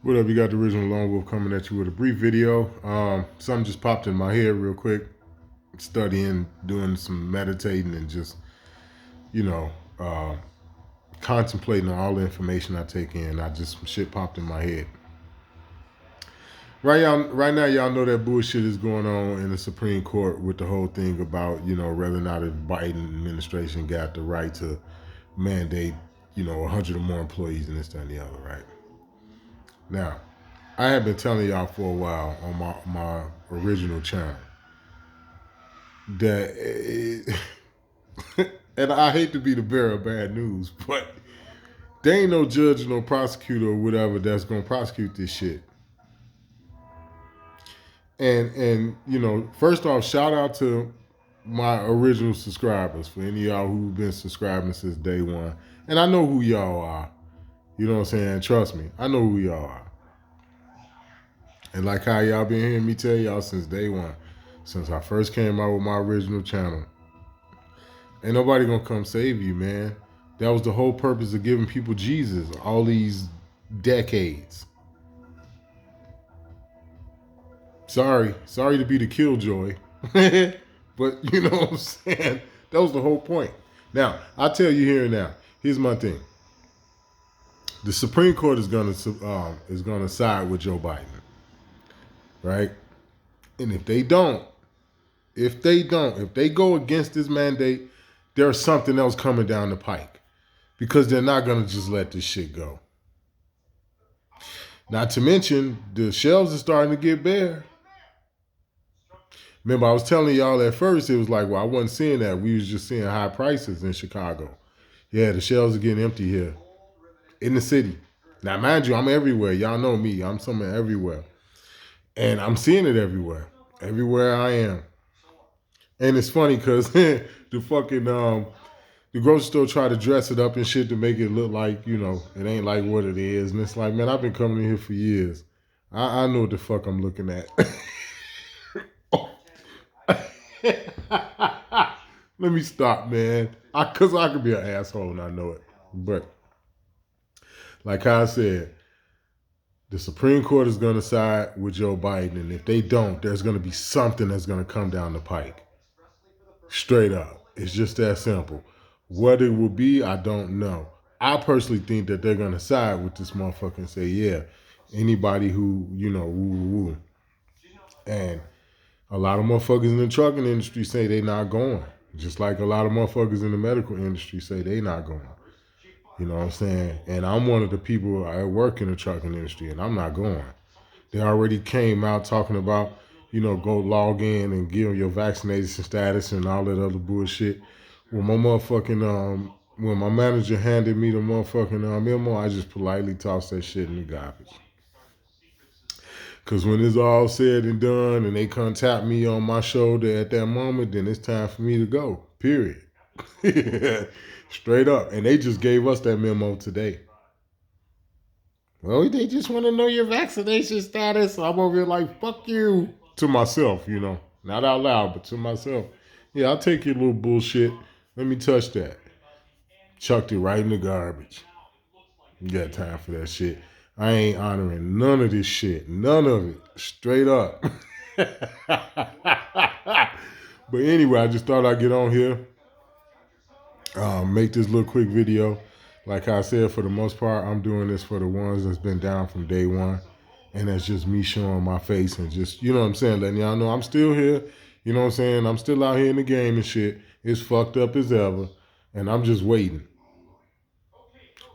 What up? You got the original Lone Wolf coming at you with a brief video. Something just popped in my head real quick. Studying, doing some meditating, and just you know, uh, contemplating on all the information I take in. Some shit popped in my head. Right now, y'all know that bullshit is going on in the Supreme Court with the whole thing about whether or not the Biden administration got the right to mandate 100 or more employees and this, that, and the other. Right now, I have been telling y'all for a while on my original channel that, and I hate to be the bearer of bad news, but there ain't no judge, no prosecutor or whatever that's gonna prosecute this shit. And first off, shout out to my original subscribers, for any of y'all who've been subscribing since day one. And I know who y'all are. You know what I'm saying? Trust me, I know who y'all are. And like how y'all been hearing me tell y'all since day one, since I first came out with my original channel, ain't nobody gonna come save you, man. That was the whole purpose of giving people Jesus all these decades. Sorry to be the killjoy, but you know what I'm saying? That was the whole point. Now, I'll tell you here and now, here's my thing. The Supreme Court is gonna side with Joe Biden, right? And if they go against this mandate, there's something else coming down the pike, because they're not gonna just let this shit go. Not to mention, the shelves are starting to get bare. Remember, I was telling y'all at first, it was like, well, I wasn't seeing that. We was just seeing high prices in Chicago. Yeah, the shelves are getting empty here in the city. Now, mind you, I'm everywhere. Y'all know me. I'm somewhere everywhere. And I'm seeing it everywhere. Everywhere I am. And it's funny because the grocery store try to dress it up and shit to make it look like, it ain't like what it is. And it's like, man, I've been coming in here for years. I know what the fuck I'm looking at. Let me stop, man. Because I could be an asshole and I know it. But like I said, the Supreme Court is going to side with Joe Biden. And if they don't, there's going to be something that's going to come down the pike. Straight up. It's just that simple. What it will be, I don't know. I personally think that they're going to side with this motherfucker and say, yeah, anybody who, woo. And a lot of motherfuckers in the trucking industry say they not going. Just like a lot of motherfuckers in the medical industry say they not going. You know what I'm saying? And I'm one of the people, I work in the trucking industry, and I'm not going. They already came out talking about, go log in and give your vaccination status and all that other bullshit. When when my manager handed me the motherfucking memo, I just politely tossed that shit in the garbage. Because when it's all said and done and they come tap me on my shoulder at that moment, then it's time for me to go, period. Straight up. And they just gave us that memo today. Well, they just want to know your vaccination status. So I'm over here like, fuck you. To myself, Not out loud, but to myself. Yeah, I'll take your little bullshit. Let me touch that. Chucked it right in the garbage. You got time for that shit. I ain't honoring none of this shit. None of it. Straight up. But anyway, I just thought I'd get on here. Make this little quick video. Like I said, for the most part, I'm doing this for the ones that's been down from day one. And that's just me showing my face and just, you know what I'm saying, letting y'all know I'm still here. You know what I'm saying? I'm still out here in the game and shit. It's fucked up as ever. And I'm just waiting.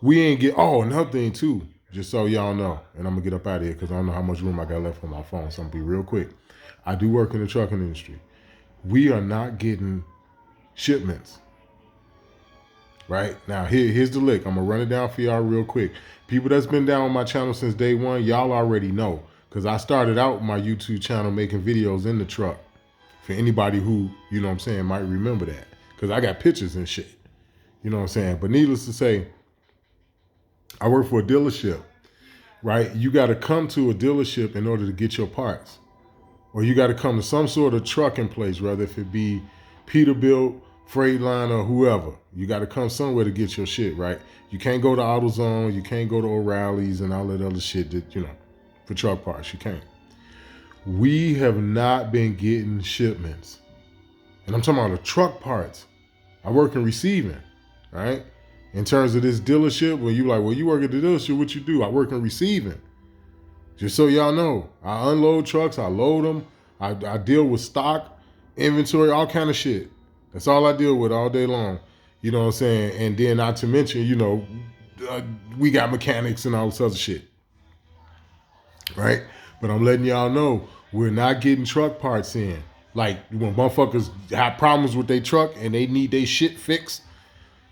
We ain't another thing too, just so y'all know, and I'm gonna get up out of here because I don't know how much room I got left on my phone, so I'm gonna be real quick. I do work in the trucking industry. We are not getting shipments. Right? Now, here's the lick. I'm gonna run it down for y'all real quick. People that's been down on my channel since day one, y'all already know. Because I started out my YouTube channel making videos in the truck. For anybody who, might remember that. Because I got pictures and shit. You know what I'm saying? But needless to say, I work for a dealership, right? You got to come to a dealership in order to get your parts. Or you got to come to some sort of trucking place, whether if it be Peterbilt, Freightliner, whoever. You got to come somewhere to get your shit, right? You can't go to AutoZone. You can't go to O'Reilly's and all that other shit that, for truck parts. You can't. We have not been getting shipments. And I'm talking about the truck parts. I work in receiving, right? In terms of this dealership, when you like, well, you work at the dealership, what you do? I work in receiving. Just so y'all know, I unload trucks, I load them, I deal with stock, inventory, all kind of shit. That's all I deal with all day long. You know what I'm saying? And then not to mention, we got mechanics and all this other shit. Right? But I'm letting y'all know, we're not getting truck parts in. Like when motherfuckers have problems with their truck and they need their shit fixed,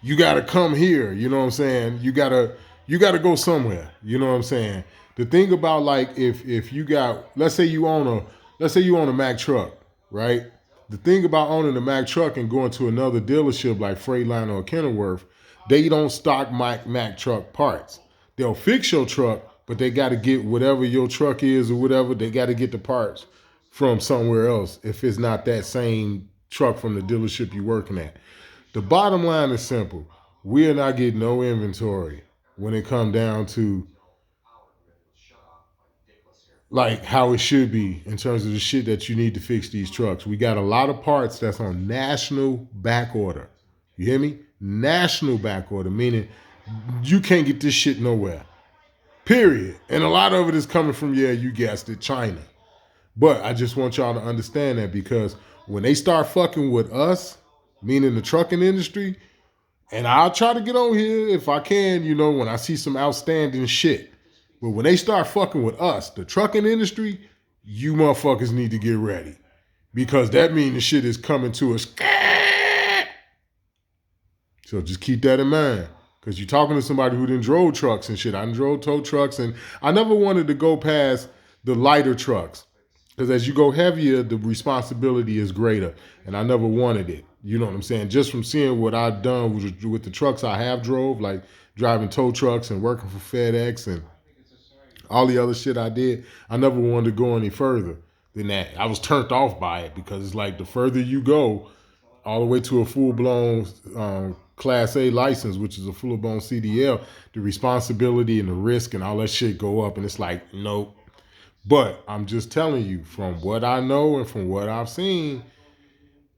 you gotta come here. You know what I'm saying? You gotta go somewhere. You know what I'm saying? The thing about like if you got, let's say you own a Mack truck, right? The thing about owning a Mack truck and going to another dealership like Freightliner or Kenilworth, they don't stock Mack truck parts. They'll fix your truck, but they got to get whatever your truck is or whatever. They got to get the parts from somewhere else if it's not that same truck from the dealership you're working at. The bottom line is simple. We are not getting no inventory when it comes down to like how it should be in terms of the shit that you need to fix these trucks. We got a lot of parts that's on national back order. You hear me? National back order, meaning you can't get this shit nowhere. Period. And a lot of it is coming from, you guessed it, China. But I just want y'all to understand that, because when they start fucking with us, meaning the trucking industry, and I'll try to get on here if I can, when I see some outstanding shit. But when they start fucking with us, the trucking industry, you motherfuckers need to get ready. Because that means the shit is coming to us. So just keep that in mind. Because you're talking to somebody who done drove trucks and shit. I done drove tow trucks, and I never wanted to go past the lighter trucks. Because as you go heavier, the responsibility is greater. And I never wanted it. You know what I'm saying? Just from seeing what I've done with the trucks I have drove, like driving tow trucks and working for FedEx and all the other shit I did, I never wanted to go any further than that. I was turned off by it because it's like the further you go, all the way to a full-blown Class A license, which is a full-blown CDL, the responsibility and the risk and all that shit go up. And it's like, nope. But I'm just telling you, from what I know and from what I've seen,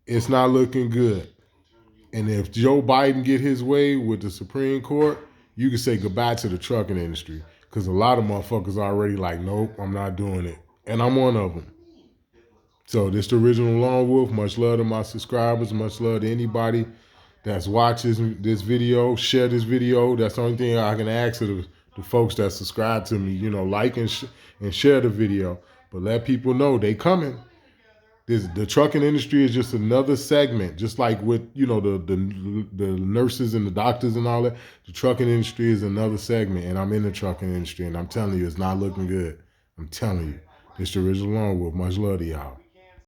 it's not looking good. And if Joe Biden get his way with the Supreme Court, you can say goodbye to the trucking industry. Because a lot of motherfuckers are already like, nope, I'm not doing it. And I'm one of them. So this the original Lone Wolf. Much love to my subscribers. Much love to anybody that's watching this video. Share this video. That's the only thing I can ask of the folks that subscribe to me. Like and share the video. But let people know they coming. The trucking industry is just another segment, just like with the nurses and the doctors and all that. The trucking industry is another segment, and I'm in the trucking industry, and I'm telling you, it's not looking good. I'm telling you, it's the original Lone Wolf. Much love to y'all.